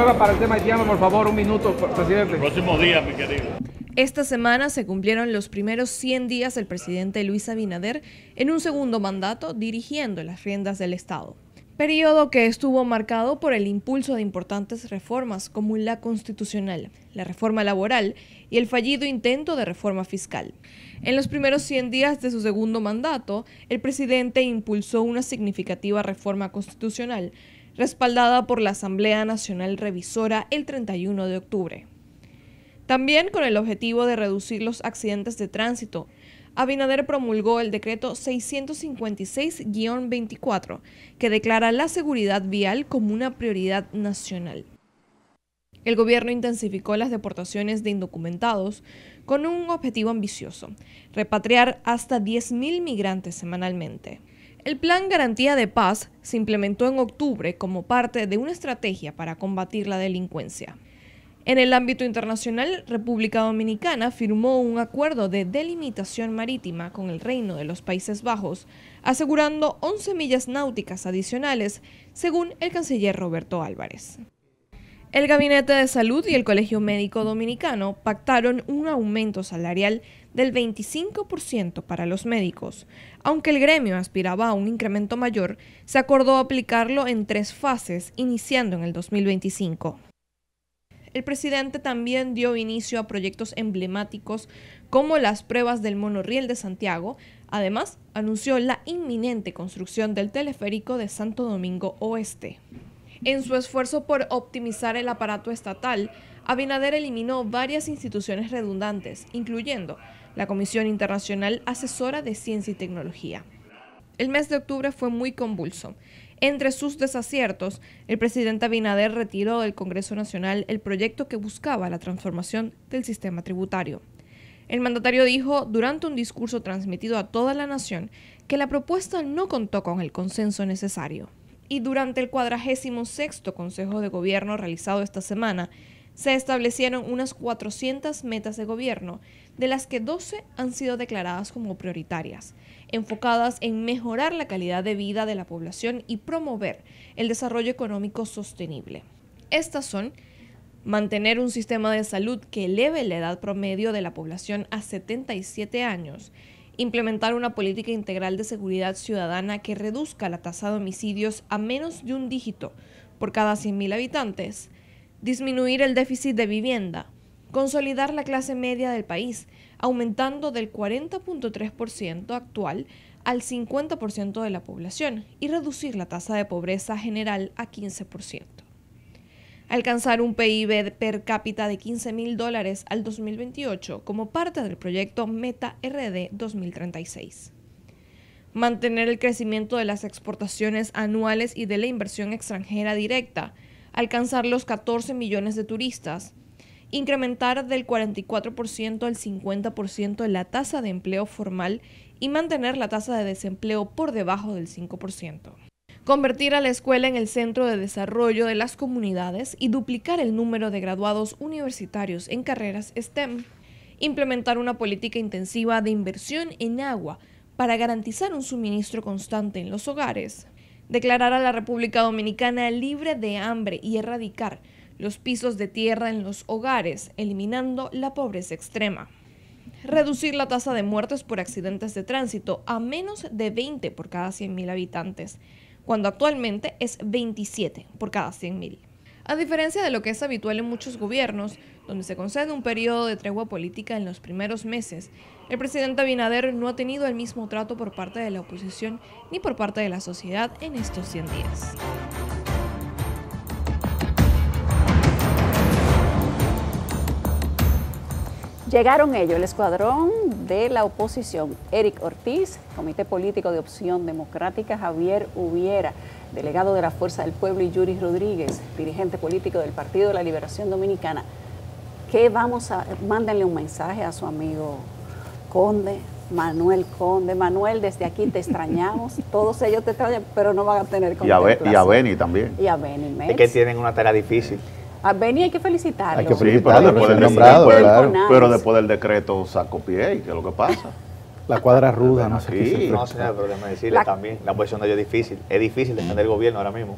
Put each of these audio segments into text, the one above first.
Para el tema haitiano, por favor, un minuto, presidente. Próximo día, mi querido. Esta semana se cumplieron los primeros 100 días del presidente Luis Abinader en un segundo mandato dirigiendo las riendas del Estado. Periodo que estuvo marcado por el impulso de importantes reformas como la constitucional, la reforma laboral y el fallido intento de reforma fiscal. En los primeros 100 días de su segundo mandato, el presidente impulsó una significativa reforma constitucional, respaldada por la Asamblea Nacional Revisora el 31 de octubre. También con el objetivo de reducir los accidentes de tránsito, Abinader promulgó el decreto 656-24, que declara la seguridad vial como una prioridad nacional. El gobierno intensificó las deportaciones de indocumentados con un objetivo ambicioso: repatriar hasta 10.000 migrantes semanalmente. El Plan Garantía de Paz se implementó en octubre como parte de una estrategia para combatir la delincuencia. En el ámbito internacional, República Dominicana firmó un acuerdo de delimitación marítima con el Reino de los Países Bajos, asegurando 11 millas náuticas adicionales, según el canciller Roberto Álvarez. El Gabinete de Salud y el Colegio Médico Dominicano pactaron un aumento salarial del 25% para los médicos. Aunque el gremio aspiraba a un incremento mayor, se acordó aplicarlo en 3 fases, iniciando en el 2025. El presidente también dio inicio a proyectos emblemáticos como las pruebas del monorriel de Santiago. Además, anunció la inminente construcción del teleférico de Santo Domingo Oeste. En su esfuerzo por optimizar el aparato estatal, Abinader eliminó varias instituciones redundantes, incluyendo la Comisión Internacional Asesora de Ciencia y Tecnología. El mes de octubre fue muy convulso. Entre sus desaciertos, el presidente Abinader retiró del Congreso Nacional el proyecto que buscaba la transformación del sistema tributario. El mandatario dijo durante un discurso transmitido a toda la nación que la propuesta no contó con el consenso necesario. Y durante el 46º Consejo de Gobierno realizado esta semana, se establecieron unas 400 metas de gobierno, de las que 12 han sido declaradas como prioritarias, enfocadas en mejorar la calidad de vida de la población y promover el desarrollo económico sostenible. Estas son: mantener un sistema de salud que eleve la edad promedio de la población a 77 años, implementar una política integral de seguridad ciudadana que reduzca la tasa de homicidios a menos de un dígito por cada 100.000 habitantes, disminuir el déficit de vivienda, consolidar la clase media del país, aumentando del 40.3% actual al 50% de la población y reducir la tasa de pobreza general a 15%. Alcanzar un PIB per cápita de $15.000 al 2028 como parte del proyecto Meta RD 2036. Mantener el crecimiento de las exportaciones anuales y de la inversión extranjera directa, alcanzar los 14 millones de turistas, incrementar del 44% al 50% la tasa de empleo formal y mantener la tasa de desempleo por debajo del 5%. Convertir a la escuela en el centro de desarrollo de las comunidades y duplicar el número de graduados universitarios en carreras STEM. Implementar una política intensiva de inversión en agua para garantizar un suministro constante en los hogares. Declarar a la República Dominicana libre de hambre y erradicar los pisos de tierra en los hogares, eliminando la pobreza extrema. Reducir la tasa de muertes por accidentes de tránsito a menos de 20 por cada 100.000 habitantes, cuando actualmente es 27 por cada 100.000. A diferencia de lo que es habitual en muchos gobiernos, donde se concede un periodo de tregua política en los primeros meses, el presidente Abinader no ha tenido el mismo trato por parte de la oposición ni por parte de la sociedad en estos 100 días. Llegaron ellos, el escuadrón de la oposición: Eric Ortiz, Comité Político de Opción Democrática; Javier Ubiera, delegado de la Fuerza del Pueblo; y Yuri Rodríguez, dirigente político del Partido de la Liberación Dominicana. Mándenle un mensaje a su amigo Conde, Manuel Conde. Manuel, desde aquí te extrañamos. Todos ellos te extrañan, pero no van a tener contemplación. Y a Beni también. Y a Beni Metz. Es que tienen una tarea difícil. A Beni hay que felicitarlo. Hay que felicitarlo, Sí, después del nombrado, claro. Pero después del decreto sacó pie, ¿qué es lo que pasa? La cuadra ruda, no sé Sí. qué. No, señor, pero déjame decirle también, la posición de ellos es difícil. Es difícil defender el gobierno ahora mismo.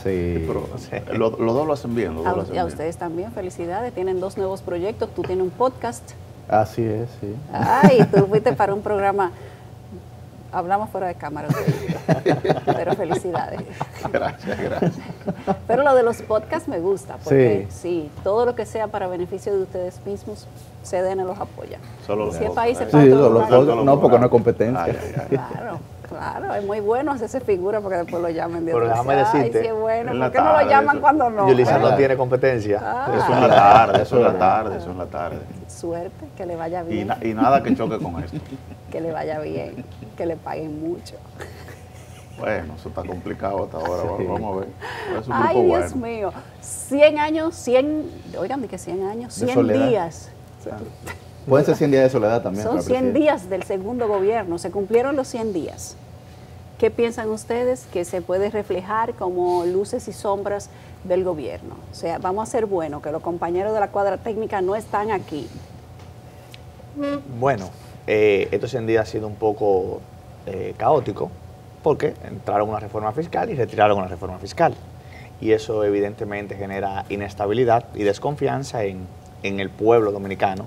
Sí. Pero los dos lo hacen bien. Los dos lo hacen A bien. ustedes también, felicidades. Tienen 2 nuevos proyectos. Tú tienes un podcast. Así es, sí. Ay, tú fuiste para un programa. Hablamos fuera de cámara, pero felicidades. Gracias, gracias. Pero lo de los podcasts me gusta, porque sí, todo lo que sea para beneficio de ustedes mismos, CDN los apoya. Solo los Si es podcasts. país, es Sí, para todo los el podcasts, mundo. no, porque no es competencia. Ay, ay, ay. Claro, claro, es muy bueno hacerse figura porque después lo llamen de Pero otra déjame vez. Ay, decirte, sí es bueno, en la ¿por qué no lo tarde, llaman eso. cuando no? Yulisa no Ah, tiene competencia. Eso en la tarde, eso en la tarde, eso en la tarde. Suerte, que le vaya Y, bien, y nada que choque con esto. que le vaya bien, que le paguen mucho. Bueno, eso está complicado hasta ahora. Sí. Vamos a ver. Es un Ay, grupo Dios bueno. mío, 100 años, 100, oigan, de que 100 años, De 100 soledad. días. Pueden ser 100 días de soledad también. Son para el 100 presidente. días del segundo gobierno, se cumplieron los 100 días. ¿Qué piensan ustedes que se puede reflejar como luces y sombras del gobierno? O sea, vamos a ser buenos, que los compañeros de la cuadra técnica no están aquí. Bueno, estos 100 días ha sido un poco caótico porque entraron una reforma fiscal y retiraron una reforma fiscal. Y eso evidentemente genera inestabilidad y desconfianza en el pueblo dominicano.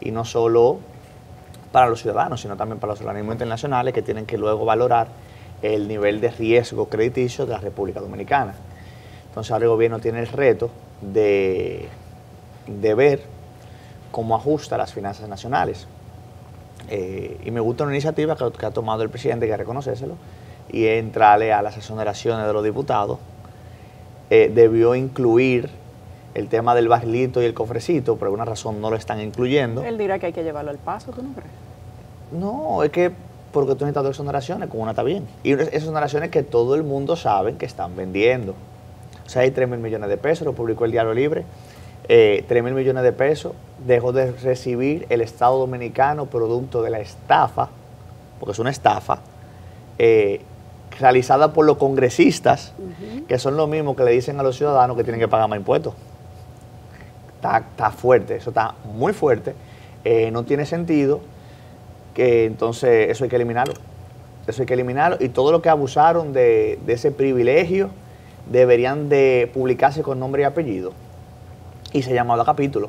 Y no solo para los ciudadanos, sino también para los organismos internacionales que tienen que luego valorar el nivel de riesgo crediticio de la República Dominicana. Entonces ahora el gobierno tiene el reto de ver cómo ajusta las finanzas nacionales. Y me gusta una iniciativa que ha tomado el presidente, hay que reconocérselo, y entrarle a las exoneraciones de los diputados. Debió incluir el tema del barrilito y el cofrecito, por alguna razón no lo están incluyendo. Él dirá que hay que llevarlo al paso, ¿tú no crees? No, es que porque tú necesitas 2 exoneraciones, con una está bien. Y esas exoneraciones que todo el mundo sabe que están vendiendo. O sea, hay 3.000 millones de pesos, lo publicó el Diario Libre. 3.000 millones de pesos dejó de recibir el Estado Dominicano producto de la estafa, porque es una estafa, realizada por los congresistas, que son lo mismo que le dicen a los ciudadanos que tienen que pagar más impuestos. Está fuerte, eso está muy fuerte. No tiene sentido, que entonces eso hay que eliminarlo. Eso hay que eliminarlo. Y todo lo que abusaron de ese privilegio deberían de publicarse con nombre y apellido y ser llamado a capítulo.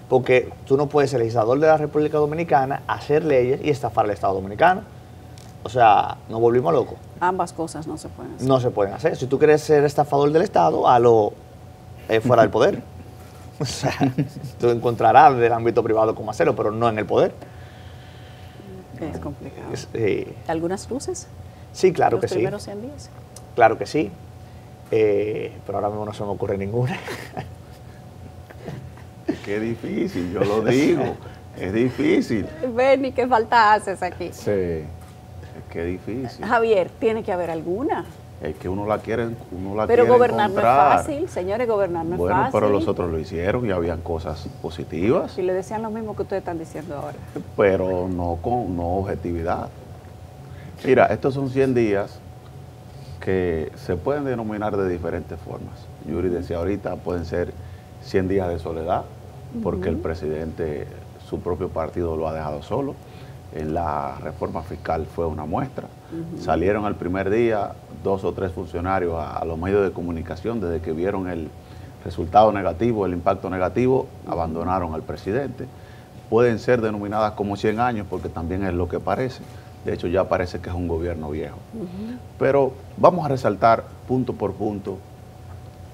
Porque tú no puedes ser legislador de la República Dominicana, hacer leyes y estafar al Estado Dominicano. O sea, nos volvimos locos. Ambas cosas no se pueden hacer. No se pueden hacer. Si tú quieres ser estafador del Estado, hazlo fuera del poder. O sea, tú encontrarás del ámbito privado cómo hacerlo, pero no en el poder. Es complicado. ¿Algunas luces? Sí, claro Los que sí. primeros 100 días. Claro que sí. Pero ahora mismo no se me ocurre ninguna. Qué difícil, yo lo digo. Es difícil. Benny, ¿qué falta haces aquí? Sí. Qué difícil. Javier, tiene que haber alguna. Es que uno la quiere Pero gobernar encontrar. no es fácil, señores, gobernar no es Bueno, fácil. pero los otros lo hicieron y habían cosas positivas, Y le decían lo mismo que ustedes están diciendo ahora. pero no con objetividad. Mira, estos son 100 días que se pueden denominar de diferentes formas. Yuri decía ahorita, pueden ser 100 días de soledad, porque el presidente, su propio partido lo ha dejado solo. En la reforma fiscal fue una muestra. Salieron el primer día 2 o 3 funcionarios a los medios de comunicación desde que vieron el resultado negativo, el impacto negativo, abandonaron al presidente. Pueden ser denominadas como 100 años porque también es lo que parece. De hecho, ya parece que es un gobierno viejo. Pero vamos a resaltar punto por punto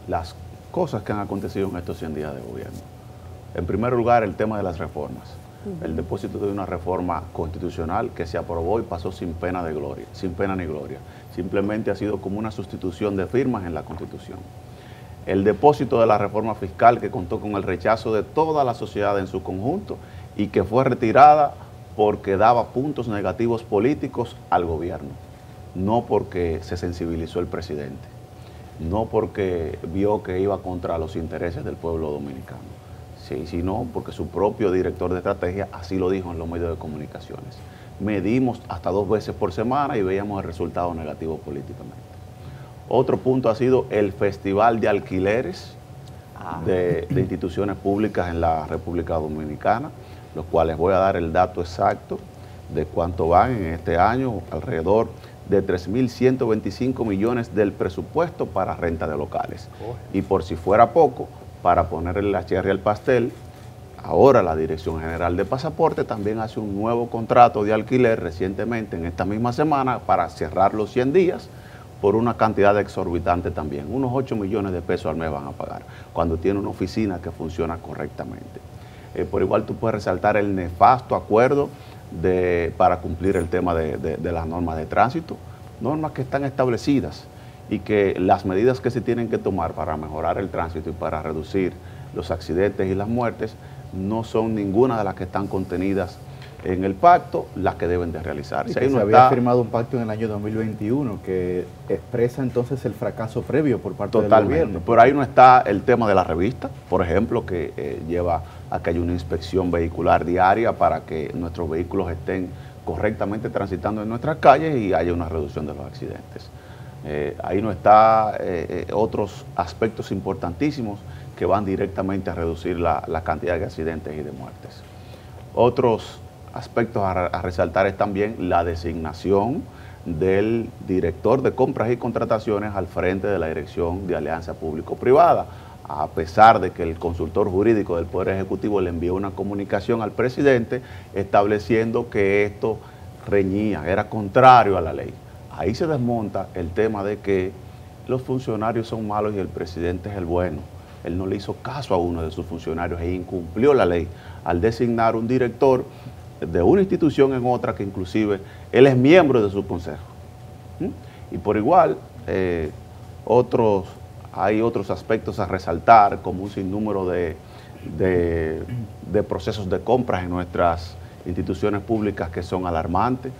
las cosas que han acontecido en estos 100 días de gobierno. En primer lugar, el tema de las reformas. El depósito de una reforma constitucional que se aprobó y pasó sin pena ni gloria. Simplemente ha sido como una sustitución de firmas en la Constitución. El depósito de la reforma fiscal que contó con el rechazo de toda la sociedad en su conjunto y que fue retirada porque daba puntos negativos políticos al gobierno, no porque se sensibilizó el presidente, no porque vio que iba contra los intereses del pueblo dominicano, sí, sino porque su propio director de estrategia así lo dijo en los medios de comunicaciones. Medimos hasta 2 veces por semana y veíamos el resultado negativo políticamente. Otro punto ha sido el festival de alquileres de instituciones públicas en la República Dominicana, los cuales voy a dar el dato exacto de cuánto van en este año, alrededor de 3.125 millones del presupuesto para renta de locales. Y por si fuera poco, para ponerle la cherry al pastel, ahora la Dirección General de Pasaporte también hace un nuevo contrato de alquiler recientemente, en esta misma semana, para cerrar los 100 días, por una cantidad exorbitante también. Unos 8 millones de pesos al mes van a pagar, cuando tiene una oficina que funciona correctamente. Por igual tú puedes resaltar el nefasto acuerdo para cumplir el tema de las normas de tránsito, normas que están establecidas y que las medidas que se tienen que tomar para mejorar el tránsito y para reducir los accidentes y las muertes no son ninguna de las que están contenidas en el pacto las que deben de realizarse. Y que se había firmado un pacto en el año 2021 que expresa entonces el fracaso previo por parte del gobierno. Por ahí no está el tema de la revista, por ejemplo, que lleva a que haya una inspección vehicular diaria para que nuestros vehículos estén correctamente transitando en nuestras calles y haya una reducción de los accidentes. Ahí no está otros aspectos importantísimos que van directamente a reducir la cantidad de accidentes y de muertes. Otros aspectos a resaltar es también la designación del director de compras y contrataciones al frente de la Dirección de Alianza Público-Privada, a pesar de que el consultor jurídico del Poder Ejecutivo le envió una comunicación al presidente estableciendo que esto reñía, era contrario a la ley. Ahí se desmonta el tema de que los funcionarios son malos y el presidente es el bueno. Él no le hizo caso a uno de sus funcionarios e incumplió la ley al designar un director de una institución en otra que inclusive él es miembro de su consejo. Y por igual, hay otros aspectos a resaltar, como un sinnúmero de procesos de compras en nuestras instituciones públicas que son alarmantes.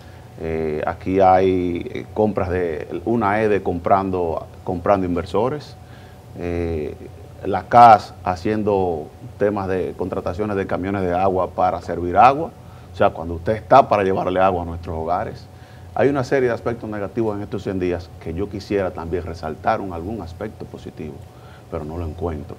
Aquí hay compras de una EDE comprando inversores, la CAS haciendo temas de contrataciones de camiones de agua para servir agua, o sea, cuando usted está para llevarle agua a nuestros hogares. Hay una serie de aspectos negativos en estos 100 días que yo quisiera también resaltar algún aspecto positivo, pero no lo encuentro.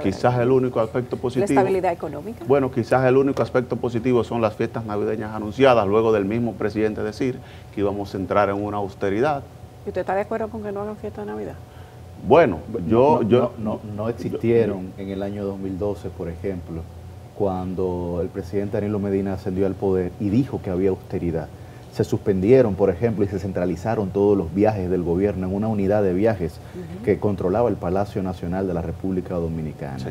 Quizás el único aspecto positivo... ¿La estabilidad económica? Bueno, quizás el único aspecto positivo son las fiestas navideñas anunciadas, luego del mismo presidente decir que íbamos a entrar en una austeridad. ¿Y usted está de acuerdo con que no hagan fiesta de Navidad? Bueno, no existieron en el año 2012, por ejemplo, cuando el presidente Danilo Medina ascendió al poder y dijo que había austeridad. Se suspendieron, por ejemplo, y se centralizaron todos los viajes del gobierno en una unidad de viajes que controlaba el Palacio Nacional de la República Dominicana. Sí.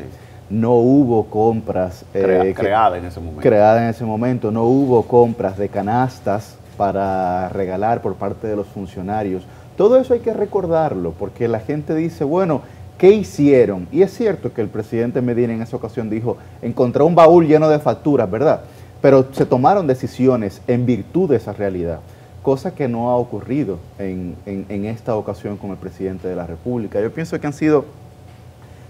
No hubo compras creadas en ese momento. Creadas en ese momento. No hubo compras de canastas para regalar por parte de los funcionarios. Todo eso hay que recordarlo, porque la gente dice, bueno, ¿qué hicieron? Y es cierto que el presidente Medina en esa ocasión dijo, encontré un baúl lleno de facturas, ¿verdad? Pero se tomaron decisiones en virtud de esa realidad, cosa que no ha ocurrido en esta ocasión con el presidente de la República. Yo pienso que han sido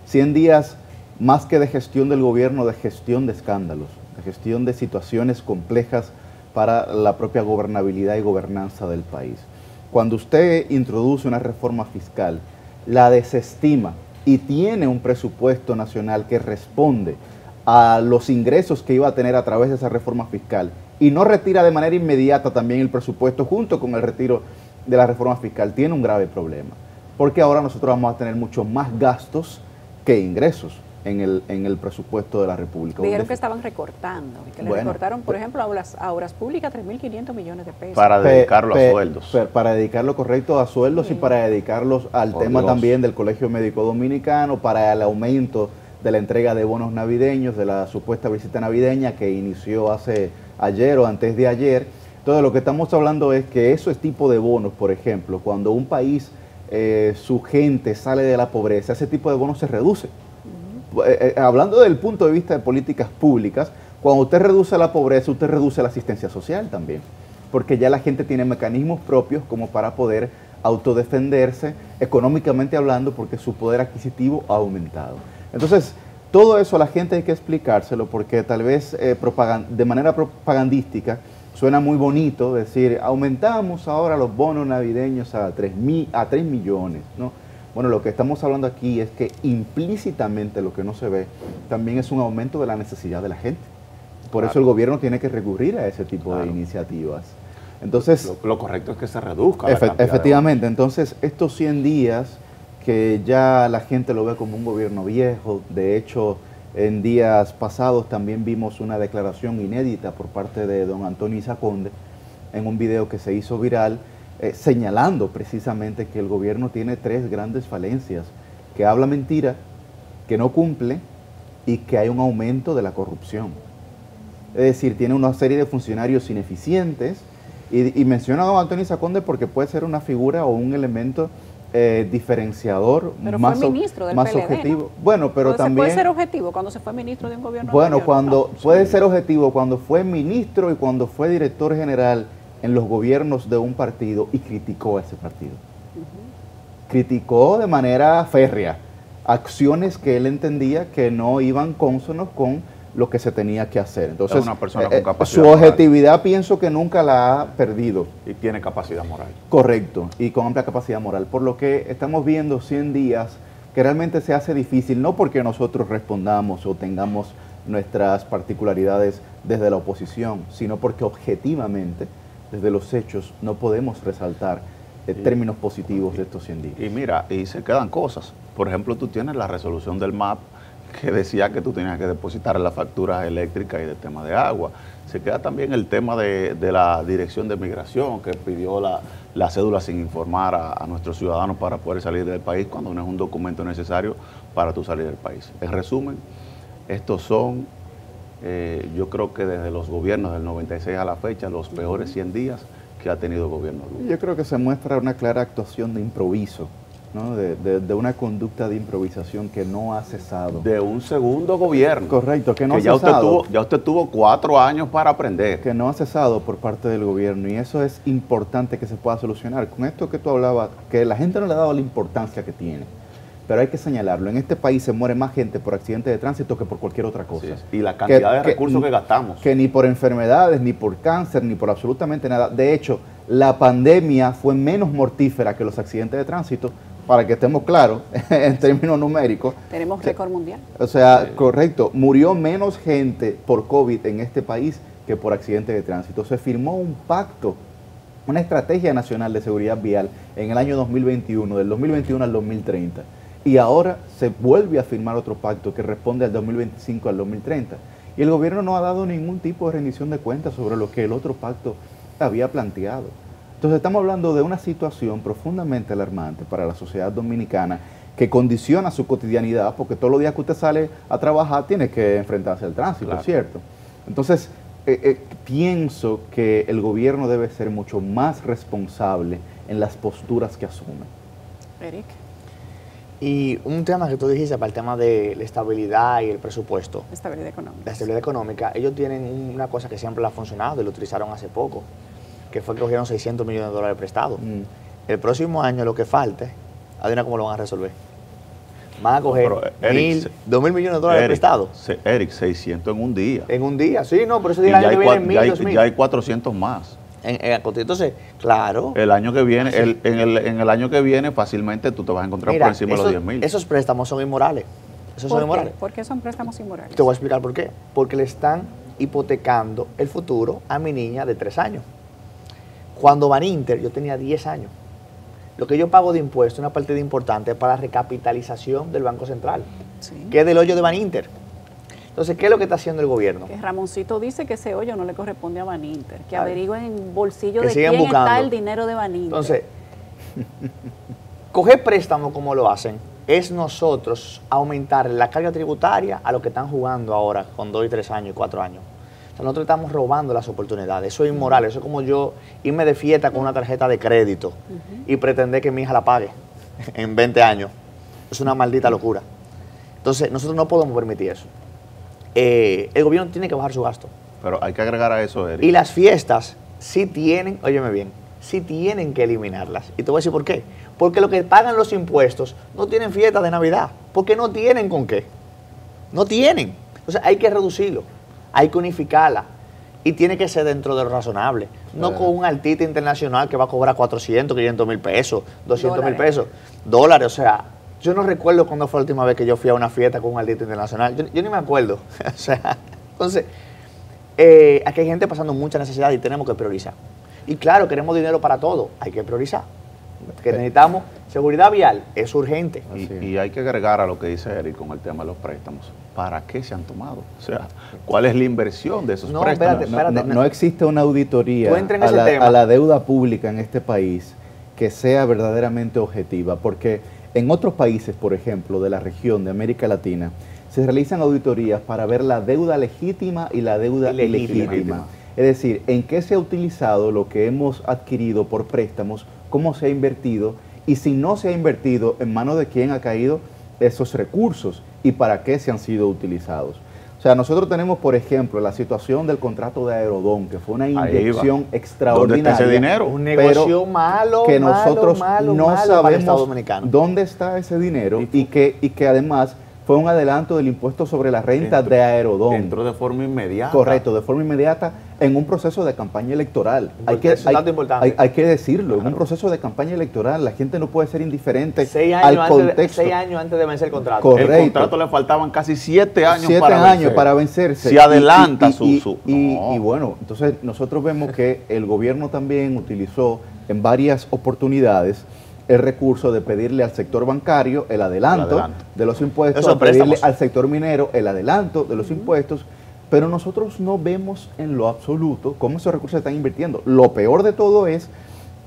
100 días más que de gestión del gobierno, de gestión de escándalos, de gestión de situaciones complejas para la propia gobernabilidad y gobernanza del país. Cuando usted introduce una reforma fiscal, la desestima y tiene un presupuesto nacional que responde a los ingresos que iba a tener a través de esa reforma fiscal y no retira de manera inmediata también el presupuesto junto con el retiro de la reforma fiscal, tiene un grave problema. Porque ahora nosotros vamos a tener mucho más gastos que ingresos en el presupuesto de la República. Dijeron que estaban recortando, que le recortaron, por ejemplo, a obras públicas 3.500 millones de pesos. Para dedicarlo a sueldos. Para dedicarlo correcto a sueldos y para dedicarlos al tema también del Colegio Médico Dominicano, para el aumento de la entrega de bonos navideños, de la supuesta visita navideña que inició hace ayer o antes de ayer. Entonces lo que estamos hablando es que esos tipos de bonos, por ejemplo, cuando un país, su gente sale de la pobreza, ese tipo de bonos se reduce. Hablando del punto de vista de políticas públicas, cuando usted reduce la pobreza, usted reduce la asistencia social también, porque ya la gente tiene mecanismos propios como para poder autodefenderse económicamente hablando, porque su poder adquisitivo ha aumentado. Entonces, todo eso a la gente hay que explicárselo, porque tal vez de manera propagandística suena muy bonito decir, aumentamos ahora los bonos navideños a 3 millones, ¿no? Bueno, lo que estamos hablando aquí es que implícitamente lo que no se ve también es un aumento de la necesidad de la gente. Por eso el gobierno tiene que recurrir a ese tipo de iniciativas. Entonces, lo correcto es que se reduzca la cantidad efectivamente, entonces estos 100 días que ya la gente lo ve como un gobierno viejo, de hecho en días pasados también vimos una declaración inédita por parte de don Antonio Isa Conde en un video que se hizo viral, señalando precisamente que el gobierno tiene 3 grandes falencias, que habla mentira, que no cumple y que hay un aumento de la corrupción. Es decir, tiene una serie de funcionarios ineficientes y menciona a don Antonio Isa Conde porque puede ser una figura o un elemento diferenciador, pero más, fue ministro del más PLD, objetivo. ¿no? Bueno, pero Entonces, también... ¿puede ser objetivo cuando se fue ministro de un gobierno? Bueno, anterior? puede ser objetivo cuando fue ministro y cuando fue director general en los gobiernos de un partido y criticó a ese partido. Criticó de manera férrea acciones que él entendía que no iban cónsonos con lo que se tenía que hacer. Entonces, es una persona con capacidad su moral. objetividad pienso que nunca la ha perdido. Y tiene capacidad moral. Correcto, y con amplia capacidad moral. Por lo que estamos viendo 100 días que realmente se hace difícil, no porque nosotros respondamos o tengamos nuestras particularidades desde la oposición, sino porque objetivamente, desde los hechos, no podemos resaltar términos positivos de estos 100 días. Y mira, y se quedan cosas. Por ejemplo, tú tienes la resolución del MAP que decía que tú tenías que depositar las facturas eléctricas y del tema de agua. Se queda también el tema de la Dirección de Migración, que pidió la cédula sin informar a nuestros ciudadanos para poder salir del país cuando no es un documento necesario para tú salir del país. En resumen, estos son, yo creo que desde los gobiernos del 96 a la fecha, los peores 100 días que ha tenido el gobierno Lula. Yo creo que se muestra una clara actuación de improviso, ¿no? de una conducta de improvisación que no ha cesado. De un segundo gobierno. Correcto, que no ha ya cesado. Ya usted tuvo 4 años para aprender. Que no ha cesado por parte del gobierno, y eso es importante que se pueda solucionar. Con esto que tú hablabas, que la gente no le ha dado la importancia que tiene, pero hay que señalarlo. En este país se muere más gente por accidentes de tránsito que por cualquier otra cosa. Sí, y la cantidad de recursos que gastamos. Que ni por enfermedades, ni por cáncer, ni por absolutamente nada. De hecho, la pandemia fue menos mortífera que los accidentes de tránsito, para que estemos claros en términos numéricos. Tenemos récord mundial. O sea, correcto, murió menos gente por COVID en este país que por accidentes de tránsito. Se firmó un pacto, una estrategia nacional de seguridad vial en el año 2021, del 2021 al 2030. Y ahora se vuelve a firmar otro pacto que responde al 2025 al 2030. Y el gobierno no ha dado ningún tipo de rendición de cuentas sobre lo que el otro pacto había planteado. Entonces estamos hablando de una situación profundamente alarmante para la sociedad dominicana que condiciona su cotidianidad, porque todos los días que usted sale a trabajar tiene que enfrentarse al tránsito, claro. ¿Cierto? Entonces, pienso que el gobierno debe ser mucho más responsable en las posturas que asume. Eric. Y un tema que tú dijiste para el tema de la estabilidad y el presupuesto. Estabilidad económica. La estabilidad económica. Ellos tienen una cosa que siempre ha funcionado y lo utilizaron hace poco, que fue que cogieron 600 millones de dólares prestados. El próximo año lo que falte, adivina cómo lo van a resolver. Van a coger 2.000 millones de dólares prestados. Eric, 600 en un día. En un día, sí, no, pero ese día el año que viene 1.000, 2.000. Ya hay 400 más. Entonces, claro. El año que viene, en el año que viene fácilmente tú te vas a encontrar por encima de los 10.000. Esos préstamos son inmorales. Esos son inmorales. ¿Por qué son préstamos inmorales? Te voy a explicar por qué. Porque le están hipotecando el futuro a mi niña de 3 años. Cuando Baninter, yo tenía 10 años. Lo que yo pago de impuestos, una partida importante para la recapitalización del Banco Central, sí, que es del hoyo de Baninter. Entonces, ¿qué es lo que está haciendo el gobierno? Que Ramoncito dice que ese hoyo no le corresponde a Baninter, que averigüen en el bolsillo que de quién buscando. Está el dinero de Baninter. Entonces, coger préstamo como lo hacen es nosotros aumentar la carga tributaria a lo que están jugando ahora con 2 y 3 años y 4 años. O sea, nosotros estamos robando las oportunidades. Eso es inmoral. Eso es como yo irme de fiesta con una tarjeta de crédito y pretender que mi hija la pague en 20 años. Es una maldita locura. Entonces, nosotros no podemos permitir eso. El gobierno tiene que bajar su gasto. Pero hay que agregar a eso, Eric. Y las fiestas sí tienen, óyeme bien, sí tienen que eliminarlas. Y te voy a decir por qué. Porque los que pagan los impuestos no tienen fiestas de Navidad. Porque no tienen con qué. No tienen. Entonces, hay que reducirlo. Hay que unificarla y tiene que ser dentro de lo razonable. No con un artista internacional que va a cobrar 400, 500 mil pesos, 200 mil pesos, dólares. O sea, yo no recuerdo cuándo fue la última vez que yo fui a una fiesta con un artista internacional. Yo ni me acuerdo. O sea, entonces, aquí hay gente pasando mucha necesidad y tenemos que priorizar. Y claro, queremos dinero para todo, hay que priorizar. Que necesitamos seguridad vial, es urgente. Y hay que agregar a lo que dice Eric con el tema de los préstamos. ¿Para qué se han tomado? O sea, ¿cuál es la inversión de esos préstamos? No existe una auditoría Tú entra en ese tema. a la deuda pública en este país que sea verdaderamente objetiva, porque en otros países, por ejemplo, de la región de América Latina, se realizan auditorías para ver la deuda legítima y la deuda ilegítima. Es decir, en qué se ha utilizado lo que hemos adquirido por préstamos, cómo se ha invertido y si no se ha invertido, en manos de quién ha caído esos recursos y para qué se han sido utilizados. O sea, nosotros tenemos, por ejemplo, la situación del contrato de Aerodón, que fue una inyección extraordinaria. ¿Dónde está ese dinero? Un negocio malo, que nosotros no sabemos dónde está ese dinero y que además fue un adelanto del impuesto sobre la renta de Aerodón. Entró de forma inmediata. Correcto, de forma inmediata en un proceso de campaña electoral. Hay que decirlo, en un proceso de campaña electoral. La gente no puede ser indiferente 6 al contexto. 6 años antes de vencer el contrato. Correcto. El contrato le faltaban casi 7 años 7 años para vencerse. Si adelanta y bueno, entonces nosotros vemos que el gobierno también utilizó en varias oportunidades el recurso de pedirle al sector bancario el adelanto de los impuestos, a pedirle al sector minero el adelanto de los impuestos, pero nosotros no vemos en lo absoluto cómo esos recursos se están invirtiendo. Lo peor de todo es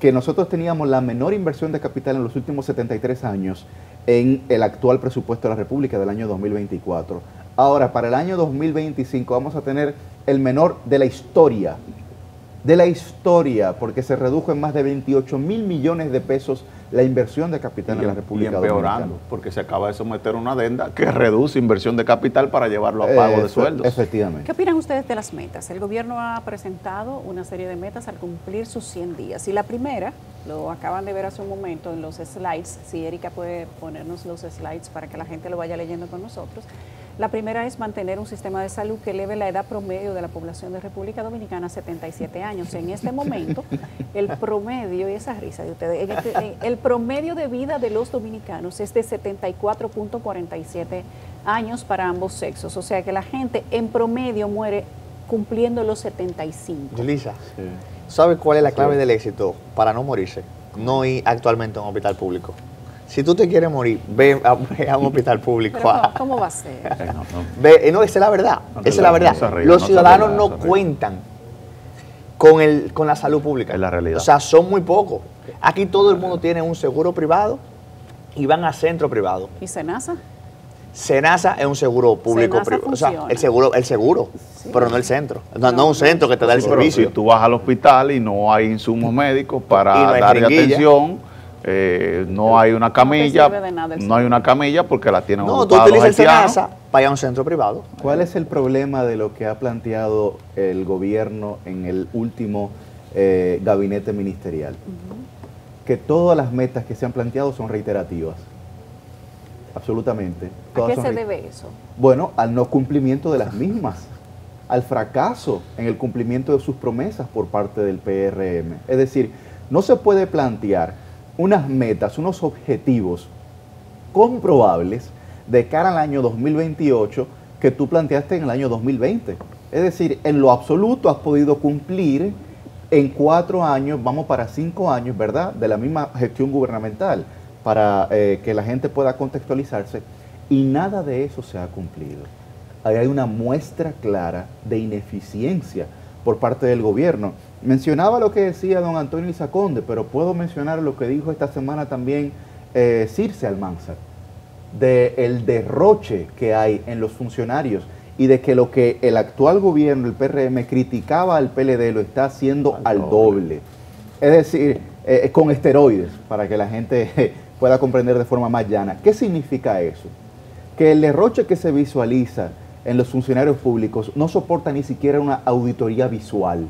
que nosotros teníamos la menor inversión de capital en los últimos 73 años en el actual presupuesto de la República del año 2024. Ahora, para el año 2025 vamos a tener el menor de la historia, porque se redujo en más de 28 mil millones de pesos la inversión de capital en la República Dominicana. Porque se acaba de someter una adenda que reduce inversión de capital para llevarlo a pago de sueldos. Efectivamente. ¿Qué opinan ustedes de las metas? El gobierno ha presentado una serie de metas al cumplir sus 100 días. Y la primera, lo acaban de ver hace un momento en los slides, si Erika puede ponernos los slides para que la gente lo vaya leyendo con nosotros. La primera es mantener un sistema de salud que eleve la edad promedio de la población de República Dominicana a 77 años. En este momento, el promedio, y esa risa de ustedes, el promedio de vida de los dominicanos es de 74.47 años para ambos sexos. O sea que la gente en promedio muere cumpliendo los 75. Yulisa, ¿sabe cuál es la clave del éxito para no morirse? No ir actualmente a un hospital público. Si tú te quieres morir, ve a un hospital público. Pero ¿cómo va a ser? No, esa es la verdad. Esa es la verdad. Los ciudadanos no cuentan con la salud pública. Es la realidad. O sea, son muy pocos. Aquí todo el mundo tiene un seguro privado y van a centro privado. ¿Y Senasa? Senasa es un seguro público privado. O sea, el seguro, sí, pero no el centro. No un centro que te da el servicio. Si tú vas al hospital y no hay insumos médicos para darle atención. No hay una camilla, no hay una camilla porque la tienen ocupados. No, tú utilizas el Senasa para ir a un centro privado. ¿Cuál es el problema de lo que ha planteado el gobierno en el último gabinete ministerial? Que todas las metas que se han planteado son reiterativas. Absolutamente. ¿A qué se debe eso? Bueno, al no cumplimiento de las mismas, al fracaso en el cumplimiento de sus promesas por parte del PRM. Es decir, no se puede plantear unas metas, unos objetivos comprobables de cara al año 2028 que tú planteaste en el año 2020. Es decir, en lo absoluto has podido cumplir en 4 años, vamos para 5 años, ¿verdad?, de la misma gestión gubernamental, para que la gente pueda contextualizarse, y nada de eso se ha cumplido. Ahí hay una muestra clara de ineficiencia por parte del gobierno. Mencionaba lo que decía don Antonio Lizaconde, pero puedo mencionar lo que dijo esta semana también Circe Almanzar, del derroche que hay en los funcionarios y de que lo que el actual gobierno, el PRM, criticaba al PLD lo está haciendo al doble. Es decir, con esteroides, para que la gente pueda comprender de forma más llana. ¿Qué significa eso? Que el derroche que se visualiza en los funcionarios públicos no soporta ni siquiera una auditoría visual.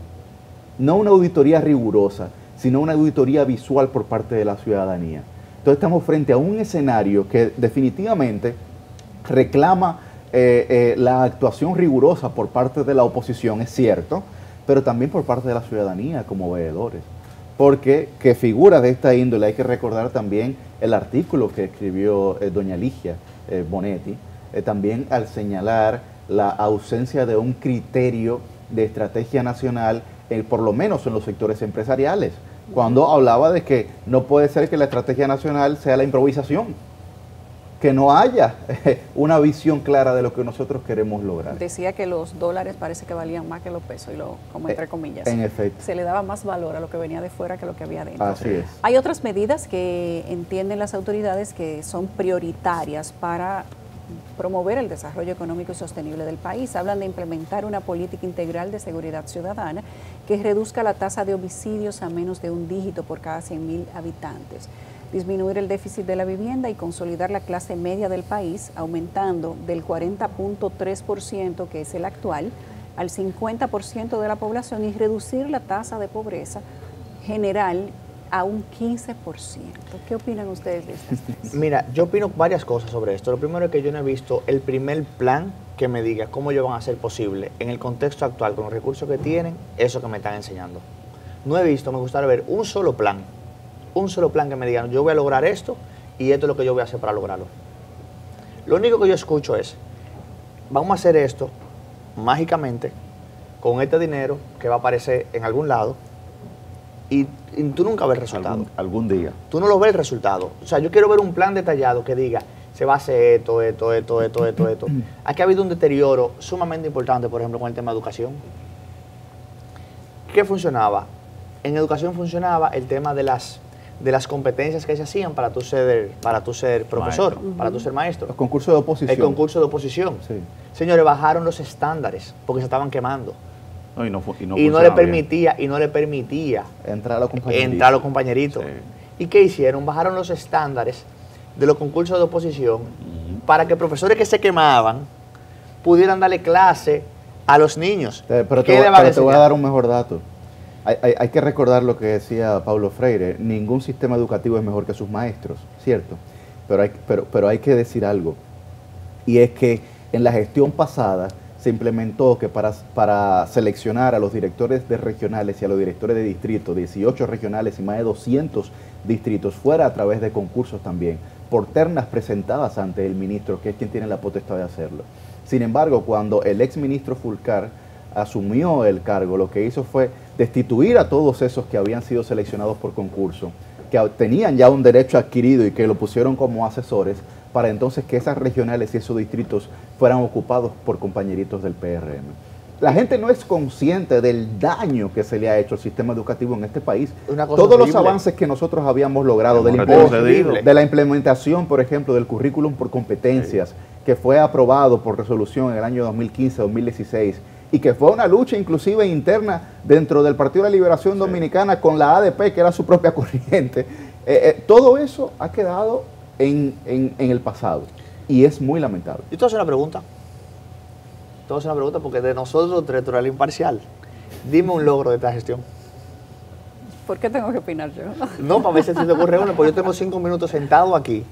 No una auditoría rigurosa, sino una auditoría visual por parte de la ciudadanía. Entonces estamos frente a un escenario que definitivamente reclama la actuación rigurosa por parte de la oposición, es cierto, pero también por parte de la ciudadanía como veedores. Porque que figura de esta índole, hay que recordar también el artículo que escribió doña Ligia Bonetti, también al señalar la ausencia de un criterio de estrategia nacional por lo menos en los sectores empresariales, cuando hablaba de que no puede ser que la estrategia nacional sea la improvisación, que no haya una visión clara de lo que nosotros queremos lograr. Decía que los dólares parece que valían más que los pesos, como entre comillas. En efecto. Se le daba más valor a lo que venía de fuera que lo que había dentro. Así es. Hay otras medidas que entienden las autoridades que son prioritarias para promover el desarrollo económico y sostenible del país. Hablan de implementar una política integral de seguridad ciudadana que reduzca la tasa de homicidios a menos de un dígito por cada 100.000 habitantes. Disminuir el déficit de la vivienda y consolidar la clase media del país, aumentando del 40.3%, que es el actual, al 50% de la población y reducir la tasa de pobreza general a un 15%. ¿Qué opinan ustedes de estas tres? Mira, yo opino varias cosas sobre esto. Lo primero es que yo no he visto el primer plan que me diga cómo ellos van a hacer posible, en el contexto actual, con los recursos que tienen, eso que me están enseñando. No he visto, me gustaría ver un solo plan que me diga, yo voy a lograr esto y esto es lo que yo voy a hacer para lograrlo. Lo único que yo escucho es, vamos a hacer esto mágicamente con este dinero que va a aparecer en algún lado y tú nunca ves el resultado. Algún día. Tú no lo ves el resultado. O sea, yo quiero ver un plan detallado que diga, se va a hacer esto. Aquí ha habido un deterioro sumamente importante, por ejemplo, con el tema de educación. ¿Qué funcionaba? En educación funcionaba el tema de las competencias que se hacían para tú ser profesor, para tú ser maestro. Los concursos de oposición. El concurso de oposición. Sí. Señores, bajaron los estándares porque se estaban quemando. No, y no le permitía Entrar a los compañeritos. Sí. ¿Y qué hicieron? Bajaron los estándares de los concursos de oposición para que profesores que se quemaban pudieran darle clase a los niños. Pero te voy a dar un mejor dato. Hay que recordar lo que decía Paulo Freire, ningún sistema educativo es mejor que sus maestros, ¿cierto? Pero hay que decir algo, y es que en la gestión pasada se implementó que para seleccionar a los directores de regionales y a los directores de distrito, 18 regionales y más de 200 distritos, fuera a través de concursos también, por ternas presentadas ante el ministro, que es quien tiene la potestad de hacerlo. Sin embargo, cuando el ex ministro Fulcar asumió el cargo, lo que hizo fue destituir a todos esos que habían sido seleccionados por concurso, que tenían ya un derecho adquirido y que lo pusieron como asesores, para entonces que esas regionales y esos distritos fueran ocupados por compañeritos del PRM. La gente no es consciente del daño que se le ha hecho al sistema educativo en este país. Todos los avances que nosotros habíamos logrado, de la implementación, por ejemplo, del currículum por competencias, que fue aprobado por resolución en el año 2015-2016, y que fue una lucha inclusive interna dentro del Partido de la Liberación Dominicana con la ADP, que era su propia corriente. Todo eso ha quedado en el pasado y es muy lamentable. Yo te voy a hacer una pregunta. Porque de nosotros, territorial imparcial, dime un logro de esta gestión. ¿Por qué tengo que opinar yo? No, para ver si te ocurre uno, porque yo tengo 5 minutos sentado aquí,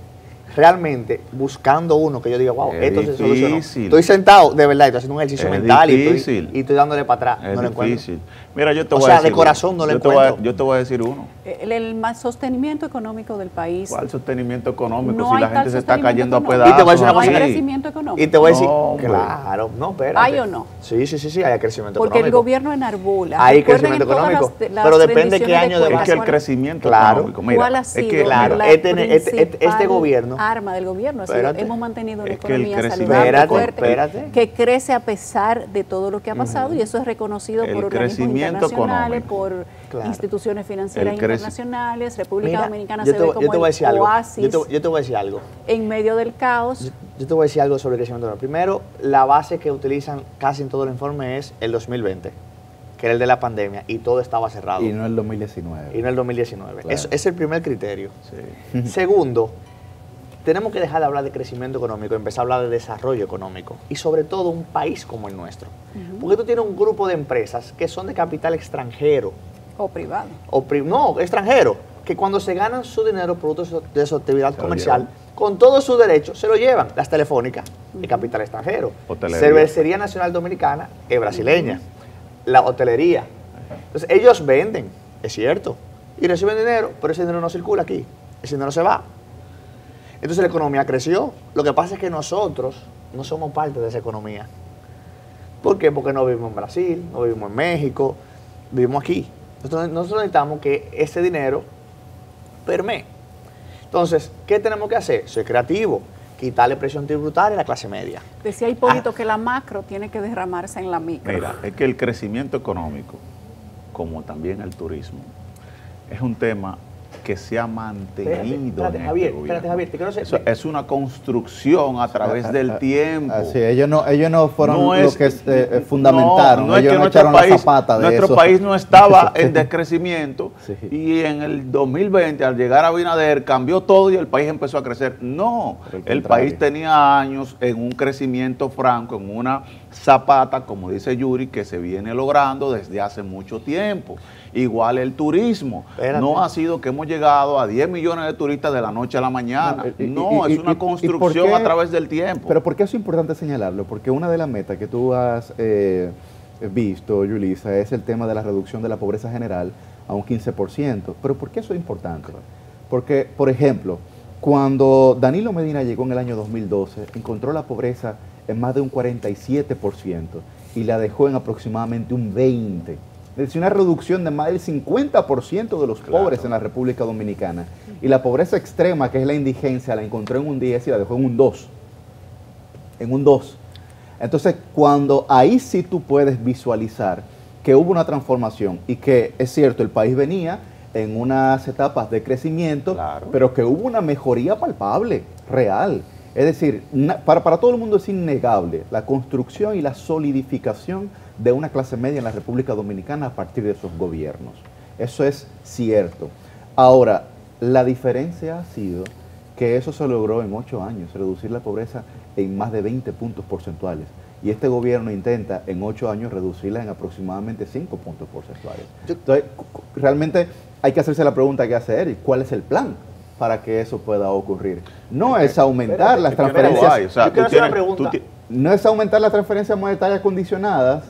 realmente buscando uno que yo diga, wow, esto se solucionó. Estoy sentado, de verdad, estoy haciendo un ejercicio mental y estoy dándole para atrás. No lo encuentro. Mira, yo te voy a decir de corazón no lo encuentro. Yo te voy a decir uno. El más sostenimiento económico del país. ¿Cuál sostenimiento económico? No si la gente se está cayendo a económico. pedazos. Y te voy a decir una cosa. ¿Hay crecimiento económico? Y te voy a decir, No, claro, no, espérate. ¿Hay o no? Sí, hay crecimiento Porque económico. el gobierno enarbula. Hay Recuerden crecimiento en todas económico, las pero depende qué año de Es que el cuál- crecimiento Claro. económico, mira, ¿Cuál ha es sido que, claro, la este principal gobierno, arma del gobierno? Ha sido, espérate, hemos mantenido una es que el economía crecimiento- saludable, fuerte, espérate. que crece a pesar de todo lo que ha pasado y eso es reconocido El por organismos crecimiento internacionales, económico. por Claro. instituciones financieras El creci- internacionales. República Mira, Dominicana yo se te ve voy como a decir el algo. oasis Yo te voy a decir algo. en medio del caos. Yo te voy a decir algo sobre el crecimiento económico. Primero, la base que utilizan casi en todo el informe es el 2020, que era el de la pandemia, y todo estaba cerrado. Y no el 2019. Y no el 2019. Claro. Eso es el primer criterio. Sí. Segundo, tenemos que dejar de hablar de crecimiento económico y empezar a hablar de desarrollo económico. Y sobre todo un país como el nuestro. Porque tú tienes un grupo de empresas que son de capital extranjero. O privado. No, extranjero. Que cuando se ganan su dinero producto de su actividad Se lo comercial, llevan. con todos sus derechos, se lo llevan. Las telefónicas, de capital extranjero. Hotelería. Cervecería Nacional Dominicana es brasileña. La hotelería. Entonces, ellos venden, es cierto, y reciben dinero, pero ese dinero no circula aquí. Ese dinero se va. Entonces la economía creció. Lo que pasa es que nosotros no somos parte de esa economía. ¿Por qué? Porque no vivimos en Brasil, no vivimos en México, vivimos aquí. Nosotros necesitamos que ese dinero permee. Entonces, ¿qué tenemos que hacer? Ser creativo, quitarle presión tributaria a la clase media. Decía Hipólito que la macro tiene que derramarse en la micro. Mira, es que el crecimiento económico, como también el turismo, es un tema que se ha mantenido en este gobierno. Es una construcción a través del tiempo. Así, ellos no fueron los que fundamentaron. No es que nuestro país no estaba en decrecimiento, sí. Y en el 2020, al llegar a Abinader, cambió todo y el país empezó a crecer. No, el país tenía años en un crecimiento franco, en una zapata, como dice Yuri, que se viene logrando desde hace mucho tiempo. Igual el turismo. Espérate. No ha sido que hemos llegado a 10 millones de turistas de la noche a la mañana. No, es una construcción a través del tiempo. Pero ¿por qué es importante señalarlo? Porque una de las metas que tú has visto, Yulisa, es el tema de la reducción de la pobreza general a un 15%. ¿Pero por qué eso es importante? Porque, por ejemplo, cuando Danilo Medina llegó en el año 2012, encontró la pobreza en más de un 47% y la dejó en aproximadamente un 20%. Es decir, una reducción de más del 50% de los pobres en la República Dominicana. Y la pobreza extrema, que es la indigencia, la encontró en un 10 y la dejó en un 2. En un 2. Entonces, cuando ahí sí tú puedes visualizar que hubo una transformación y que, es cierto, el país venía en unas etapas de crecimiento, claro, pero que hubo una mejoría palpable, real. Es decir, para todo el mundo es innegable la construcción y la solidificación de una clase media en la República Dominicana a partir de esos gobiernos. Eso es cierto. Ahora, la diferencia ha sido que eso se logró en 8 años, reducir la pobreza en más de 20 puntos porcentuales. Y este gobierno intenta en 8 años reducirla en aproximadamente 5 puntos porcentuales. Entonces, realmente hay que hacerse la pregunta que hace Eric, ¿cuál es el plan para que eso pueda ocurrir? No es aumentar las transferencias. No es aumentar las transferencias monetarias condicionadas,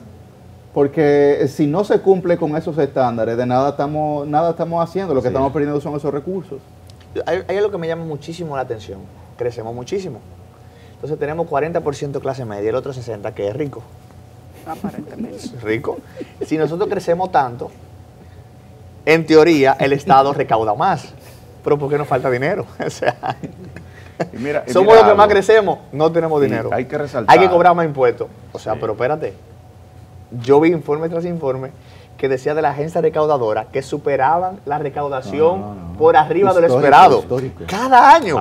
porque si no se cumple con esos estándares, de nada estamos haciendo, lo que estamos perdiendo son esos recursos. Hay algo que me llama muchísimo la atención, crecemos muchísimo. Entonces tenemos 40% clase media y el otro 60% que es rico. Aparentemente. Rico. Si nosotros crecemos tanto, en teoría el Estado recauda más. Pero ¿por qué nos falta dinero? O sea, somos los que más crecemos, no tenemos dinero. Hay que resaltar. Hay que cobrar más impuestos. O sea, pero espérate. Yo vi informe tras informe que decía de la agencia recaudadora que superaban la recaudación por arriba de lo esperado. Cada año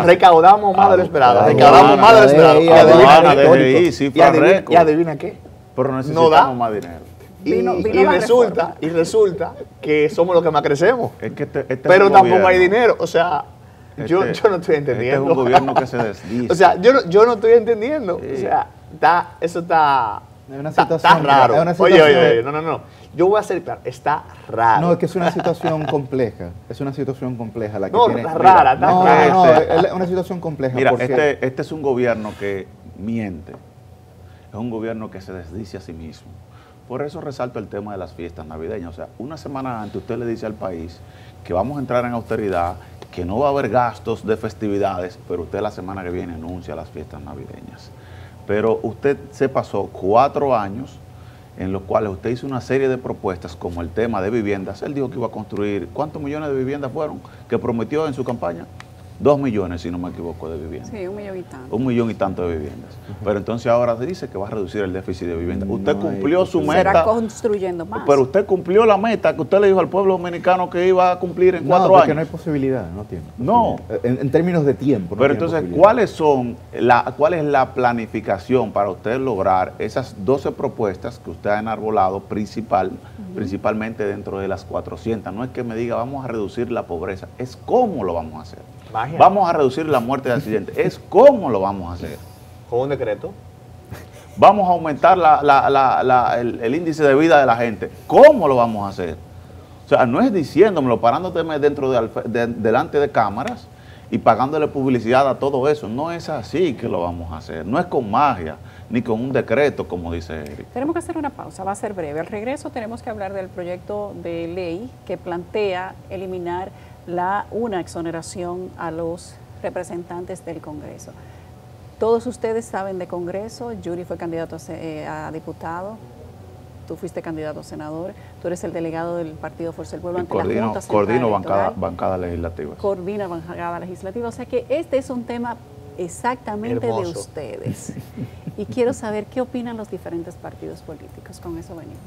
recaudamos más de lo esperado. Recaudamos más de lo esperado. Y adivina qué. Pero necesitamos más dinero. Y resulta que somos los que más crecemos. Es que pero tampoco hay dinero. O sea, yo no estoy entendiendo. Este es un gobierno que se desdice. O sea, yo no estoy entendiendo. Sí. O sea, eso está raro. Oye, no. Yo voy a ser claro, está raro. No, es que es una situación compleja. Es una situación compleja la que tiene. Está rara. Es una situación compleja. Mira, este es un gobierno que miente. Es un gobierno que se desdice a sí mismo. Por eso resalto el tema de las fiestas navideñas. O sea, una semana antes usted le dice al país que vamos a entrar en austeridad, que no va a haber gastos de festividades, pero usted la semana que viene anuncia las fiestas navideñas. Pero usted se pasó 4 años en los cuales usted hizo una serie de propuestas como el tema de viviendas. Él dijo que iba a construir, ¿cuántos millones de viviendas fueron que prometió en su campaña? 2 millones, si no me equivoco, de viviendas. Sí, 1 millón y tanto. 1 millón y tanto de viviendas. Pero entonces ahora dice que va a reducir el déficit de viviendas. Usted cumplió su meta. Será construyendo más. Pero usted cumplió la meta que usted le dijo al pueblo dominicano que iba a cumplir en 4 años. No, porque no hay posibilidad, no tiene. No. En términos de tiempo. Pero entonces, ¿cuál es la planificación para usted lograr esas 12 propuestas que usted ha enarbolado principalmente dentro de las 400? No es que me diga, vamos a reducir la pobreza, es cómo lo vamos a hacer. Magia. Vamos a reducir la muerte de accidentes. Es cómo lo vamos a hacer. ¿Con un decreto? Vamos a aumentar el índice de vida de la gente. ¿Cómo lo vamos a hacer? O sea, no es diciéndomelo, parándote delante de cámaras y pagándole publicidad a todo eso. No es así que lo vamos a hacer. No es con magia, ni con un decreto, como dice Eric. Tenemos que hacer una pausa, va a ser breve. Al regreso tenemos que hablar del proyecto de ley que plantea eliminar una exoneración a los representantes del Congreso. Todos ustedes saben de Congreso, Yuri fue candidato a diputado. tú fuiste candidato a senador, tú eres el delegado del Partido Fuerza del Pueblo ante la Junta Central Coordino Electoral, bancada legislativa. coordina bancada legislativa, o sea que este es un tema exactamente Hermoso. de ustedes. Y quiero saber qué opinan los diferentes partidos políticos, con eso venimos.